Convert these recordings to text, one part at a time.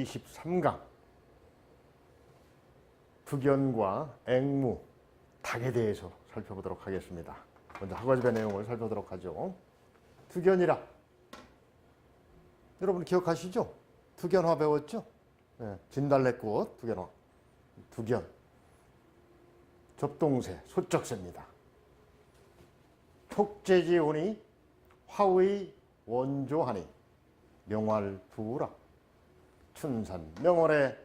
제23강 두견과 앵무, 닭에 대해서 살펴보도록 하겠습니다. 먼저 학과집의 내용을 살펴보도록 하죠. 두견이라 여러분 기억하시죠? 두견화 배웠죠? 네, 진달래꽃 두견화. 두견, 접동새, 소쩍새입니다. 촉재지오니 화의 원조하니 명활두우라 춘산 명월의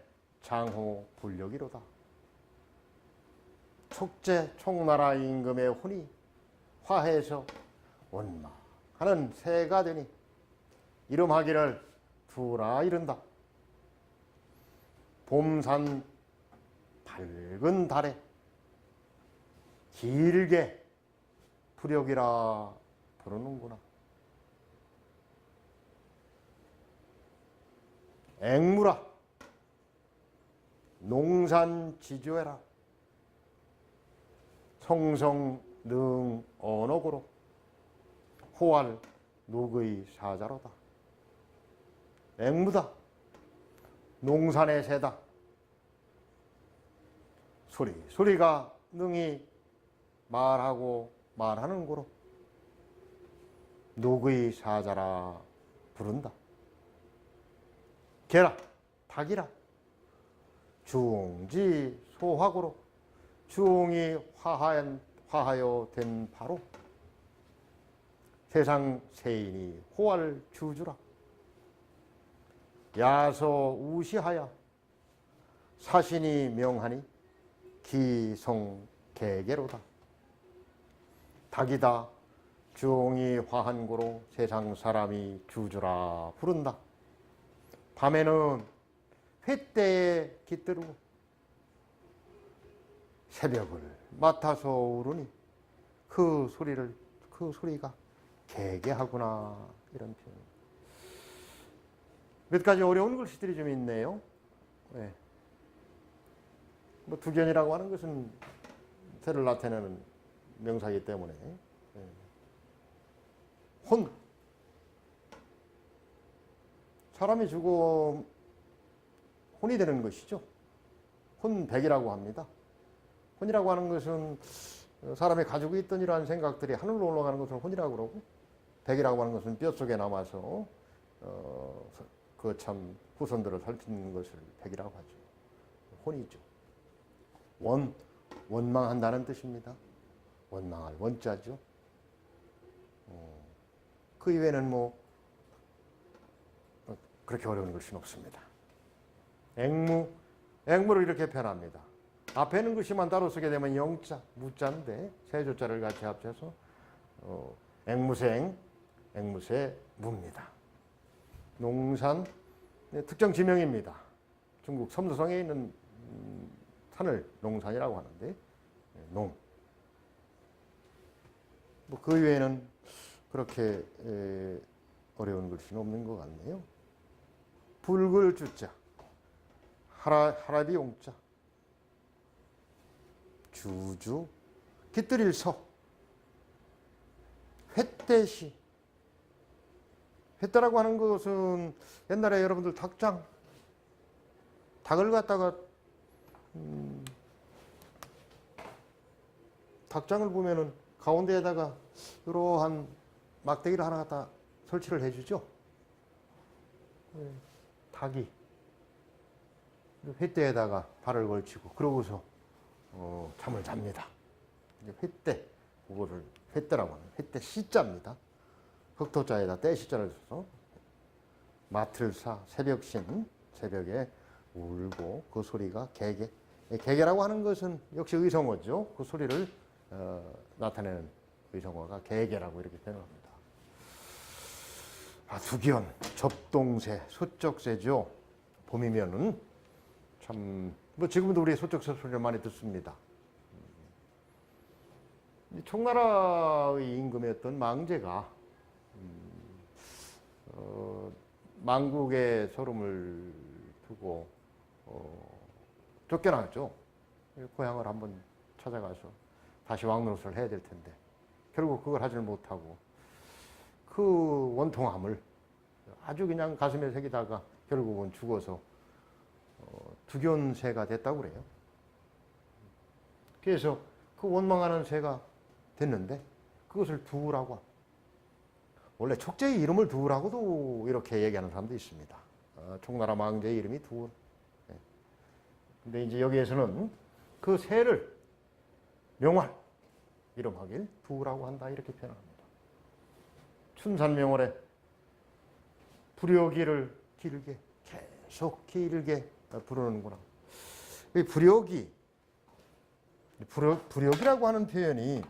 장호 불력이로다. 촉재 총나라 임금의 혼이 화해에서 원망하는 새가 되니 이름하기를 두라 이른다. 봄산 밝은 달에 길게 불력이라 부르는구나. 앵무라 농산지주해라 성성능 언어고로 호활 녹의 사자로다. 앵무다 농산의 새다. 소리가 능히 말하고 말하는 고로 녹의 사자라 부른다. 개라 닭이라 주홍지 소화고로 주홍이 화하여 된 바로 세상 세인이 호활 주주라. 야서 우시하야 사신이 명하니 기성개개로다. 닭이다 주홍이 화한 고로 세상 사람이 주주라 부른다. 밤에는 횟대에 깃들고 새벽을 맡아서 울으니 그 소리가 개개하구나. 이런 표현. 몇 가지 어려운 글씨들이 좀 있네요. 네. 뭐 두견이라고 하는 것은 새를 나타내는 명사이기 때문에 네. 혼 사람이 죽어 혼이 되는 것이죠. 혼백이라고 합니다. 혼이라고 하는 것은 사람이 가지고 있던 이러한 생각들이 하늘로 올라가는 것을 혼이라고 그러고, 백이라고 하는 것은 뼛속에 남아서 그 참 후손들을 살피는 것을 백이라고 하죠. 혼이죠. 원망한다는 뜻입니다. 원망할 원자죠. 그 이외에는 뭐 그렇게 어려운 것은 없습니다. 앵무를 이렇게 표현합니다. 앞에 있는 글씨만 따로 쓰게 되면 영자, 무자인데 세 조자를 같이 합쳐서 앵무새 무입니다. 농산 특정 지명입니다. 중국 섬도성에 있는 산을 농산이라고 하는데 농. 뭐 그 외에는 그렇게 어려운 글씨는 없는 것 같네요. 붉을 주자, 하라비 용자, 주주, 깃들일 서, 횟대시. 횟대라고 하는 것은 옛날에 여러분들 닭을 갖다가 닭장을 보면은 가운데에다가 이러한 막대기를 하나 갖다 설치를 해주죠. 닭이 횟대에다가 발을 걸치고 그러고서 잠을 잡니다. 횟대, 그거를 횟대라고 하는 횟대 시자입니다. 흑토자에다 때 시자를 써서 마틀사 새벽신, 새벽에 울고 그 소리가 개개. 개개라고 하는 것은 역시 의성어죠. 그 소리를 나타내는 의성어가 개개라고 이렇게 표현합니다. 두견, 접동새, 소쩍새죠. 봄이면은 참, 뭐 지금도 우리 소쩍새 소리를 많이 듣습니다. 총나라의 임금이었던 망제가 망국의 서름을 두고 쫓겨나죠. 고향을 한번 찾아가서 다시 왕노릇을 해야 될 텐데 결국 그걸 하질 못하고 그 원통함을 아주 그냥 가슴에 새기다가 결국은 죽어서 두견새가 됐다고 그래요. 그래서 그 원망하는 새가 됐는데 그것을 두라고 합니다. 원래 촉제의 이름을 두라고도 이렇게 얘기하는 사람도 있습니다. 총나라 망제의 이름이 두. 근데 이제 여기에서는 그 새를 명활 이름하길 두라고 한다 이렇게 표현합니다. 춘산명월에 불효기를 길게 계속 길게 부르는구나. 이 불효기라고 하는 표현이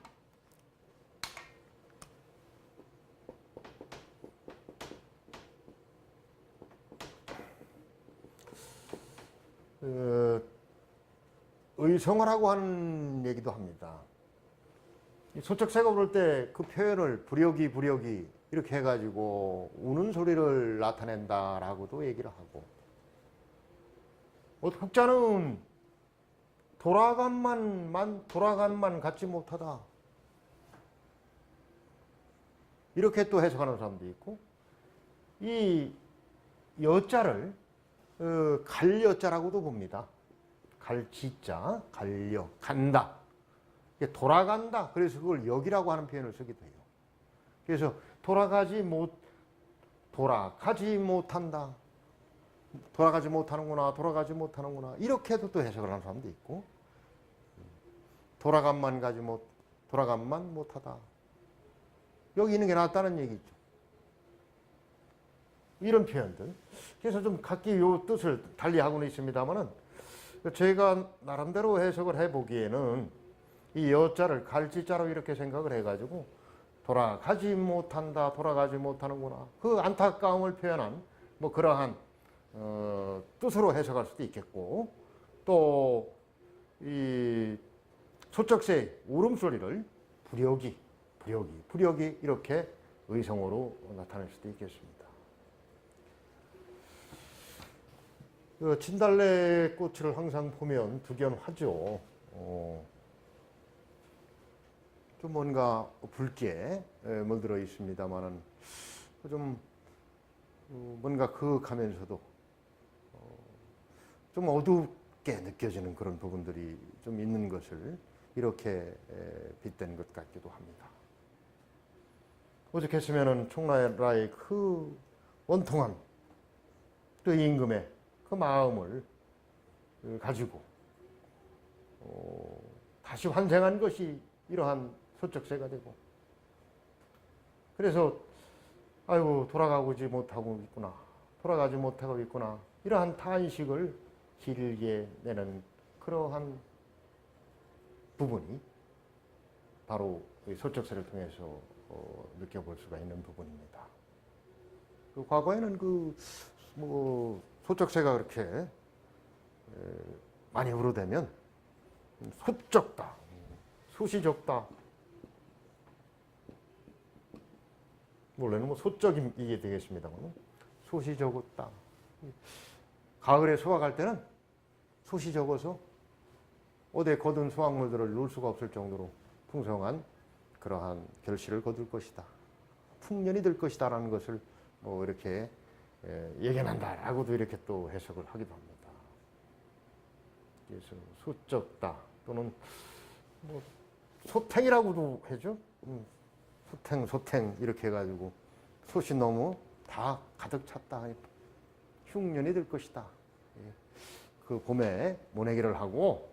의성어라고 하는 얘기도 합니다. 소쩍새가 부를 때 그 표현을 불효기 이렇게 해가지고 우는 소리를 나타낸다라고도 얘기를 하고, 흑자는 돌아간만 갖지 못하다 이렇게 또 해석하는 사람도 있고, 이 여자를 갈여자라고도 봅니다. 갈지자, 갈여, 간다. 돌아간다. 그래서 그걸 역이라고 하는 표현을 쓰기도 해요. 그래서 돌아가지 못한다. 돌아가지 못하는구나. 이렇게도 또 해석을 하는 사람도 있고, 돌아간만 못하다. 여기 있는 게 낫다는 얘기죠. 이런 표현들. 그래서 좀 각기 요 뜻을 달리하고는 있습니다만은, 제가 나름대로 해석을 해보기에는 이 여자를 갈지자로 이렇게 생각을 해가지고 돌아가지 못하는구나. 그 안타까움을 표현한 뭐 그러한 뜻으로 해석할 수도 있겠고, 또 이 소쩍새의 울음소리를 불효기 이렇게 의성어로 나타낼 수도 있겠습니다. 진달래 꽃을 항상 보면 두견화죠. 좀 뭔가 붉게 물들어 있습니다만은 좀 뭔가 그윽하면서도 좀 어둡게 느껴지는 그런 부분들이 좀 있는 것을 이렇게 빗댄 것 같기도 합니다. 오죽했으면은 총나라의 그 원통한 그 임금의 그 마음을 가지고 다시 환생한 것이 이러한 소쩍새가 되고, 그래서 아이고 돌아가지 못하고 있구나 이러한 탄식을 길게 내는 그러한 부분이 바로 소쩍새를 통해서 느껴볼 수가 있는 부분입니다. 과거에는 소쩍새가 그렇게 많이 우러대면 숫적다, 숫이 적다. 원래는 소적이 이게 되겠습니다만 숫이 적었다. 가을에 수확할 때는 숫이 적어서 어디에 거둔 수확물들을 놓을 수가 없을 정도로 풍성한 그러한 결실을 거둘 것이다. 풍년이 될 것이다라는 것을 뭐 이렇게 예견한다라고도 이렇게 또 해석을 하기도 합니다. 그래서 숫적다 또는 뭐 소탱이라고도 하죠. 소탱 이렇게 해가지고 숫이 너무 다 가득 찼다. 흉년이 될 것이다. 그 봄에 모내기를 하고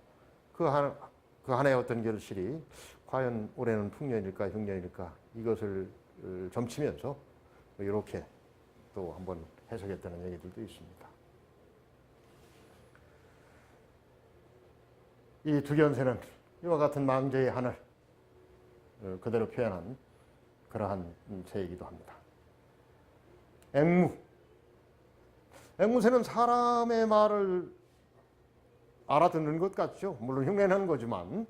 그 한 해의 어떤 결실이 과연 올해는 풍년일까 흉년일까 이것을 점치면서 이렇게 또 한번 해석했다는 얘기들도 있습니다. 이 두견새는 이와 같은 망제의 하늘 그대로 표현한 그러한 새이기도 합니다. 앵무새는 사람의 말을 알아듣는 것 같죠. 물론 흉내내는 거지만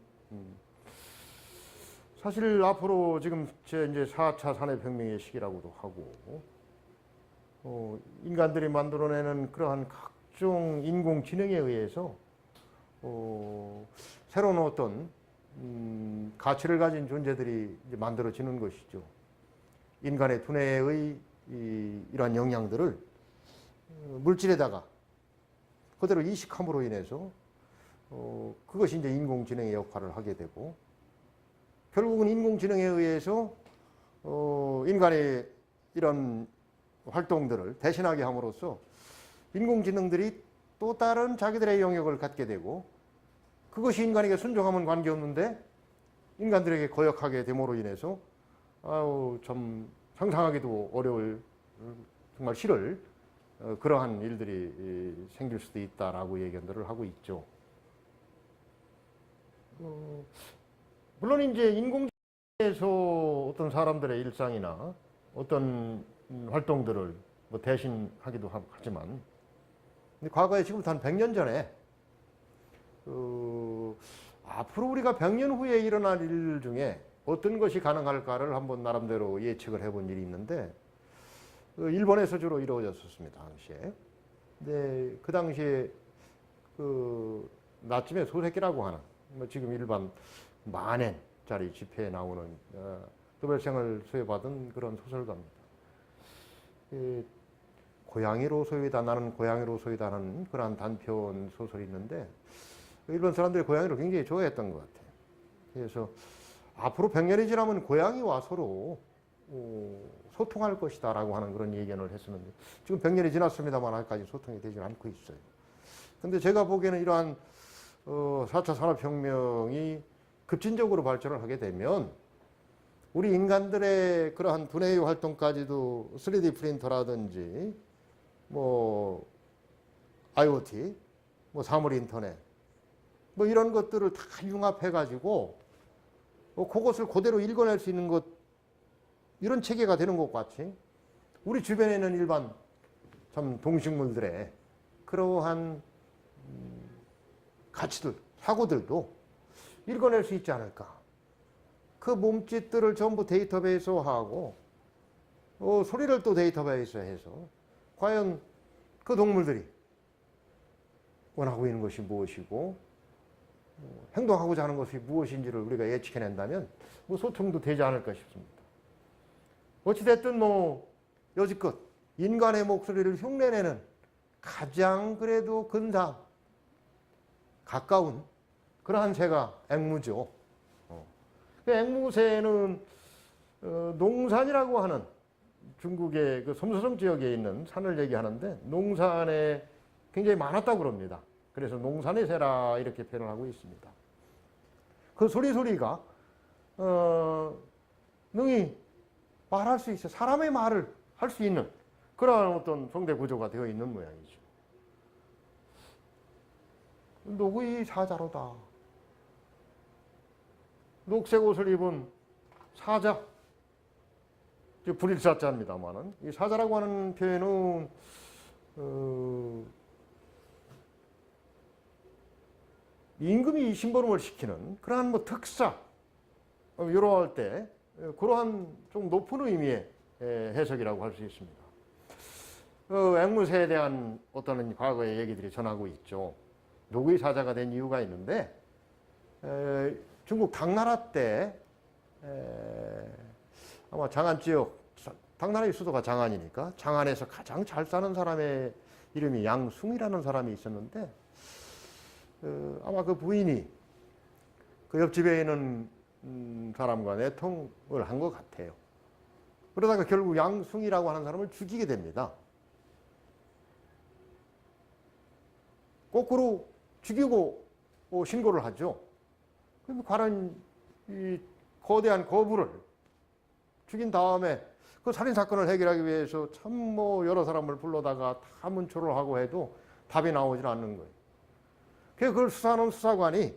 사실 앞으로 지금 이제 4차 산업혁명의 시기라고도 하고 인간들이 만들어내는 그러한 각종 인공지능에 의해서 새로운 어떤 가치를 가진 존재들이 이제 만들어지는 것이죠. 인간의 두뇌의 이러한 영향들을 물질에다가 그대로 이식함으로 인해서 그것이 이제 인공지능의 역할을 하게 되고, 결국은 인공지능에 의해서 인간의 이런 활동들을 대신하게 함으로써 인공지능들이 또 다른 자기들의 영역을 갖게 되고, 그것이 인간에게 순종하면 관계없는데 인간들에게 거역하게 됨으로 인해서 참 상상하기도 어려울, 정말 싫을 그러한 일들이 생길 수도 있다라고 예견들을 하고 있죠. 물론 이제 인공지능에서 어떤 사람들의 일상이나 어떤 활동들을 뭐 대신하기도 하지만, 근데 과거에 지금부터 한 100년 전에 앞으로 우리가 100년 후에 일어날 일 중에 어떤 것이 가능할까를 한번 나름대로 예측을 해본 일이 있는데, 일본에서 주로 이루어졌었습니다, 당시에. 근데 그 당시에 나침의 소새끼라고 하는, 뭐 지금 일반 만엔짜리 집회에 나오는 노벨상을 수여받은 그런 소설가입니다. 고양이로 소이다, 나는 고양이로 소이다 하는 그러한 단편 소설이 있는데, 일본 사람들이 고양이를 굉장히 좋아했던 것 같아요. 그래서 앞으로 100년이 지나면 고양이와 서로 소통할 것이다 라고 하는 그런 예견을 했었는데, 지금 100년이 지났습니다만 아직까지 소통이 되지 않고 있어요. 근데 제가 보기에는 이러한 4차 산업혁명이 급진적으로 발전을 하게 되면 우리 인간들의 그러한 두뇌의 활동까지도 3D 프린터라든지 뭐 IoT, 뭐 사물 인터넷, 뭐 이런 것들을 다 융합해 가지고 그것을 그대로 읽어낼 수 있는 것, 이런 체계가 되는 것 같이 우리 주변에 있는 일반 참 동식물들의 그러한 가치들, 사고들도 읽어낼 수 있지 않을까. 그 몸짓들을 전부 데이터베이스화하고 소리를 또 데이터베이스해서 과연 그 동물들이 원하고 있는 것이 무엇이고 행동하고자 하는 것이 무엇인지를 우리가 예측해낸다면 뭐 소통도 되지 않을까 싶습니다. 어찌됐든 뭐 여지껏 인간의 목소리를 흉내내는 가장 그래도 근사한, 가까운 그러한 새가 앵무죠. 그 앵무새는 농산이라고 하는 중국의 그 섬서성 지역에 있는 산을 얘기하는데, 농산에 굉장히 많았다고 그럽니다. 그래서 농산의 새라 이렇게 표현을 하고 있습니다. 그 소리가 능히 말할 수 있어, 사람의 말을 할 수 있는 그러한 어떤 성대 구조가 되어 있는 모양이죠. 노구이 사자로다. 녹색 옷을 입은 사자, 불일사자입니다만은, 이 사자라고 하는 표현은 임금이 심부름을 시키는 그러한 뭐 특사, 이러할 때 그러한 좀 높은 의미의 해석이라고 할 수 있습니다. 앵무새에 대한 어떤 과거의 얘기들이 전하고 있죠. 노구의 사자가 된 이유가 있는데, 중국 당나라 때 아마 장안 지역, 당나라의 수도가 장안이니까 장안에서 가장 잘 사는 사람의 이름이 양숭이라는 사람이 있었는데, 아마 그 부인이 그 옆집에 있는 사람과 내통을 한 것 같아요. 그러다가 결국 양숭이라고 하는 사람을 죽이게 됩니다. 거꾸로 죽이고 신고를 하죠. 그럼 관은 이 거대한 거부를 죽인 다음에 그 살인 사건을 해결하기 위해서 참 뭐 여러 사람을 불러다가 다 문초를 하고 해도 답이 나오질 않는 거예요. 그래서 그걸 수사하는 수사관이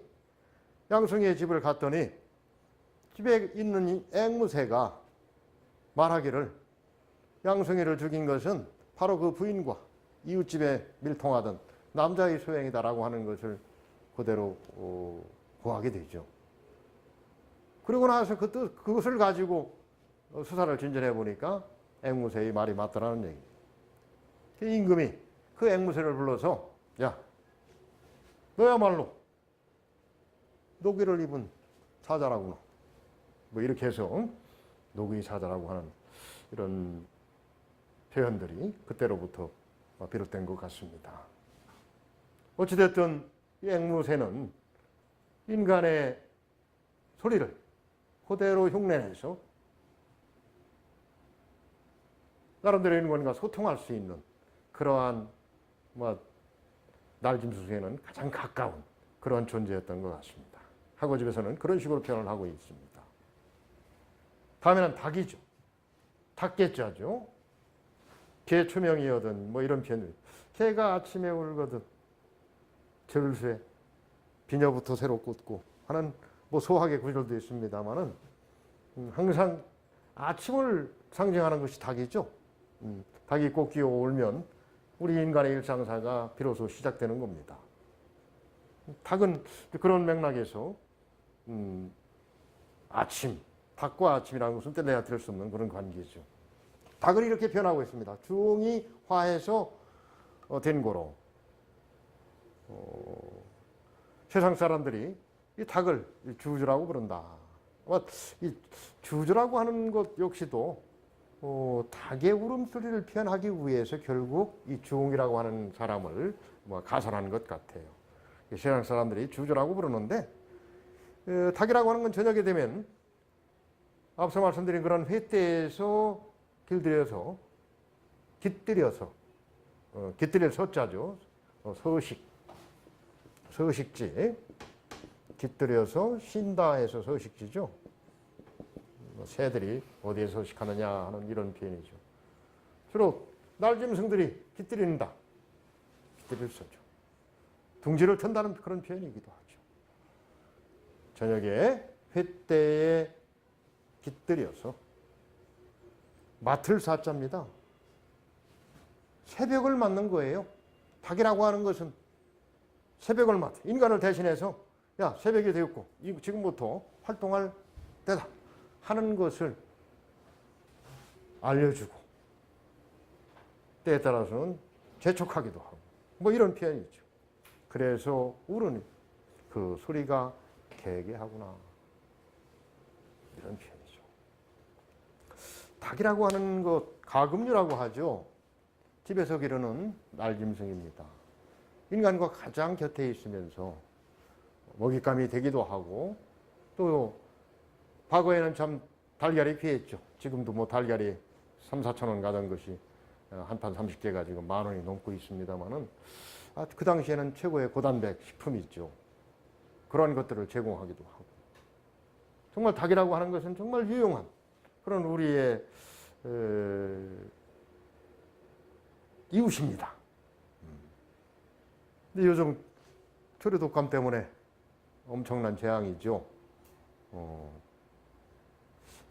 양숭이의 집을 갔더니 집에 있는 이 앵무새가 말하기를 양숭이를 죽인 것은 바로 그 부인과 이웃집에 밀통하던 남자의 소행이다라고 하는 것을 그대로 고하게 되죠. 그리고 나서 그것을 가지고 수사를 진전해 보니까 앵무새의 말이 맞더라는 얘기입니다. 임금이 그 앵무새를 불러서, 야, 너야말로 노귀를 입은 사자라구나, 뭐 이렇게 해서 노귀 사자라고 하는 이런 표현들이 그때로부터 비롯된 것 같습니다. 어찌됐든 이 앵무새는 인간의 소리를 그대로 흉내내서 나름대로 인간과 소통할 수 있는 그러한 날짐승 중에는 가장 가까운 그런 존재였던 것 같습니다. 학어집에서는 그런 식으로 표현을 하고 있습니다. 다음에는 닭이죠. 닭개자죠. 개 초명이거든 이런 표현들. 개가 아침에 울거든 절수에 비녀부터 새로 꽂고 하는 소학의 구절도 있습니다만은 항상 아침을 상징하는 것이 닭이죠. 닭이 꼭 끼어 울면 우리 인간의 일상사가 비로소 시작되는 겁니다. 닭은 그런 맥락에서 아침, 닭과 아침이라는 것은 떼내야 될 수 없는 그런 관계죠. 닭을 이렇게 표현하고 있습니다. 주홍이 화해서 된 거로. 세상 사람들이 이 닭을 주주라고 부른다. 이 주주라고 하는 것 역시도 닭의 울음소리를 표현하기 위해서 결국 이 주홍이라고 하는 사람을 가설하는 것 같아요. 세상 사람들이 주주라고 부르는데 닭이라고 하는 건 저녁에 되면 앞서 말씀드린 그런 횟대에서 길들여서 깃들여서 깃들일 서자죠. 서식지 깃들여서 쉰다 해서 서식지죠. 새들이 어디에 서식하느냐 하는 이런 표현이죠. 주로 날짐승들이 깃들인다. 깃들일 서죠. 둥지를 튼다는 그런 표현이기도 하죠. 저녁에 횟대에 깃들여서 맡을 사자입니다. 새벽을 맡는 거예요. 닭이라고 하는 것은 새벽을 맡아. 인간을 대신해서 야 새벽이 되었고 지금부터 활동할 때다 하는 것을 알려주고 때에 따라서는 재촉하기도 하고 이런 표현이죠. 그래서 우르는 그 소리가 개개하구나 이런 표현이죠. 닭이라고 하는 것 가금류라고 하죠. 집에서 기르는 날짐승입니다. 인간과 가장 곁에 있으면서 먹잇감이 되기도 하고 또 과거에는 참 달걀이 귀했죠. 지금도 달걀이 3, 4천 원 가던 것이 한 판 30개가 지금 10,000원이 넘고 있습니다만은 그 당시에는 최고의 고단백 식품이죠. 그런 것들을 제공하기도 하고 정말 닭이라고 하는 것은 정말 유용한 그런 우리의 이웃입니다. 근데 요즘 초래 독감 때문에 엄청난 재앙이죠.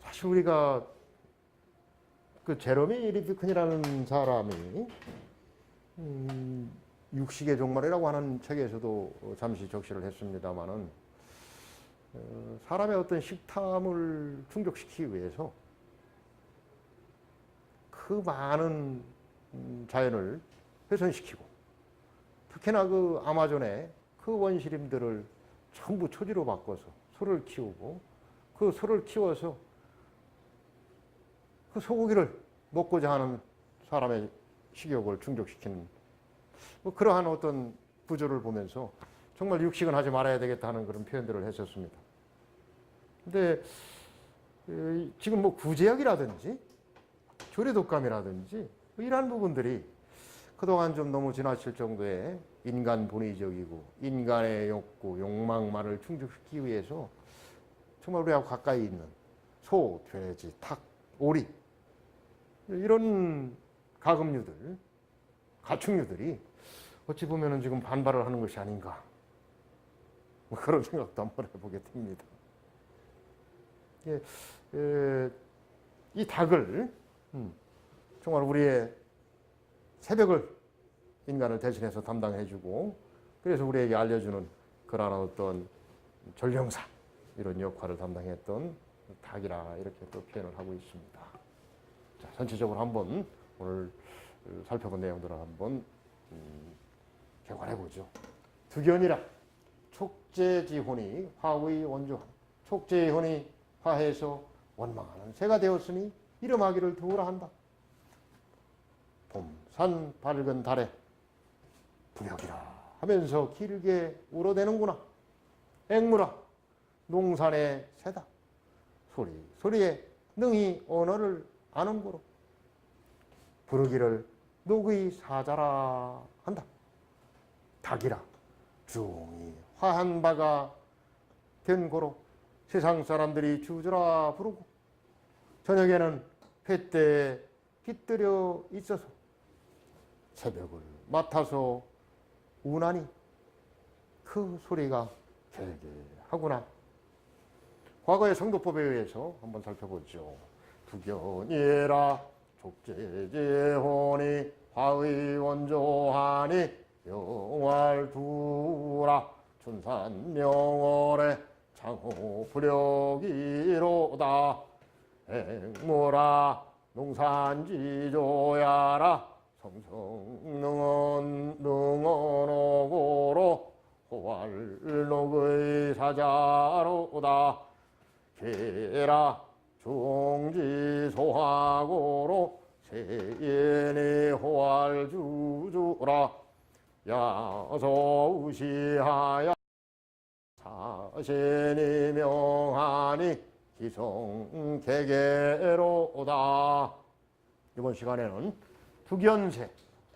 사실 우리가 그 제러미 리피큰이라는 사람이 육식의 종말이라고 하는 책에서도 잠시 적시를 했습니다마는 사람의 어떤 식탐을 충족시키기 위해서 그 많은 자연을 훼손시키고 특히나 그 아마존의 그 원시림들을 전부 초지로 바꿔서 소를 키우고 그 소를 키워서 그 소고기를 먹고자 하는 사람의 식욕을 충족시키는 그러한 어떤 구조를 보면서 정말 육식은 하지 말아야 되겠다는 그런 표현들을 했었습니다. 근데 지금 구제역이라든지 조류독감이라든지 이러한 부분들이 그동안 좀 너무 지나칠 정도의 인간 본의적이고 인간의 욕구, 욕망만을 충족시키기 위해서 정말 우리하고 가까이 있는 소, 돼지, 닭, 오리 이런 가금류들, 가축류들이 어찌 보면 지금 반발을 하는 것이 아닌가 그런 생각도 한번 해보게 됩니다. 이 닭을 정말 우리의 새벽을 인간을 대신해서 담당해주고 그래서 우리에게 알려주는 그러한 어떤 전령사 이런 역할을 담당했던 닭이라 이렇게 또 표현을 하고 있습니다. 자, 전체적으로 한번 오늘 살펴본 내용들을 한번 개관해보죠. 득연이라 촉재지혼이 화의 원조함. 촉재지혼이 화해서 원망하는 새가 되었으니 이름하기를 두으라 한다. 봄, 산, 밝은 달에 부력이라 하면서 길게 울어대는구나. 앵무라 농산의 새다. 소리에 능히 언어를 아는고로 부르기를 누구의 사자라 한다. 닭이라 중이 화한 바가 된 고로 세상 사람들이 주저라 부르고 저녁에는 횃대에 깃들여 있어서 새벽을 맡아서 우나니 그 소리가 개개하구나. 과거의 성도법에 의해서 한번 살펴보죠. 두견이라 족제제혼이 화의 원조하니 영활두라 춘산명월에 장호 불역이로다. 앵무라 농산지조야라 성성능언오고로 호활록의 사자로다. 개라 중지소하고로 세연의 호활주주라. 야소우시하야 사신이 명하니 기성개개로다. 이번 시간에는 두견새,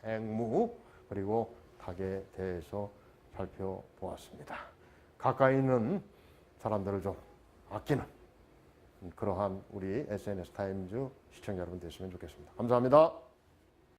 앵무 그리고 닭에 대해서 살펴보았습니다. 가까이 있는 사람들을 좀 아끼는 그러한 우리 SNS 타임즈 시청자 여러분 되시면 좋겠습니다. 감사합니다.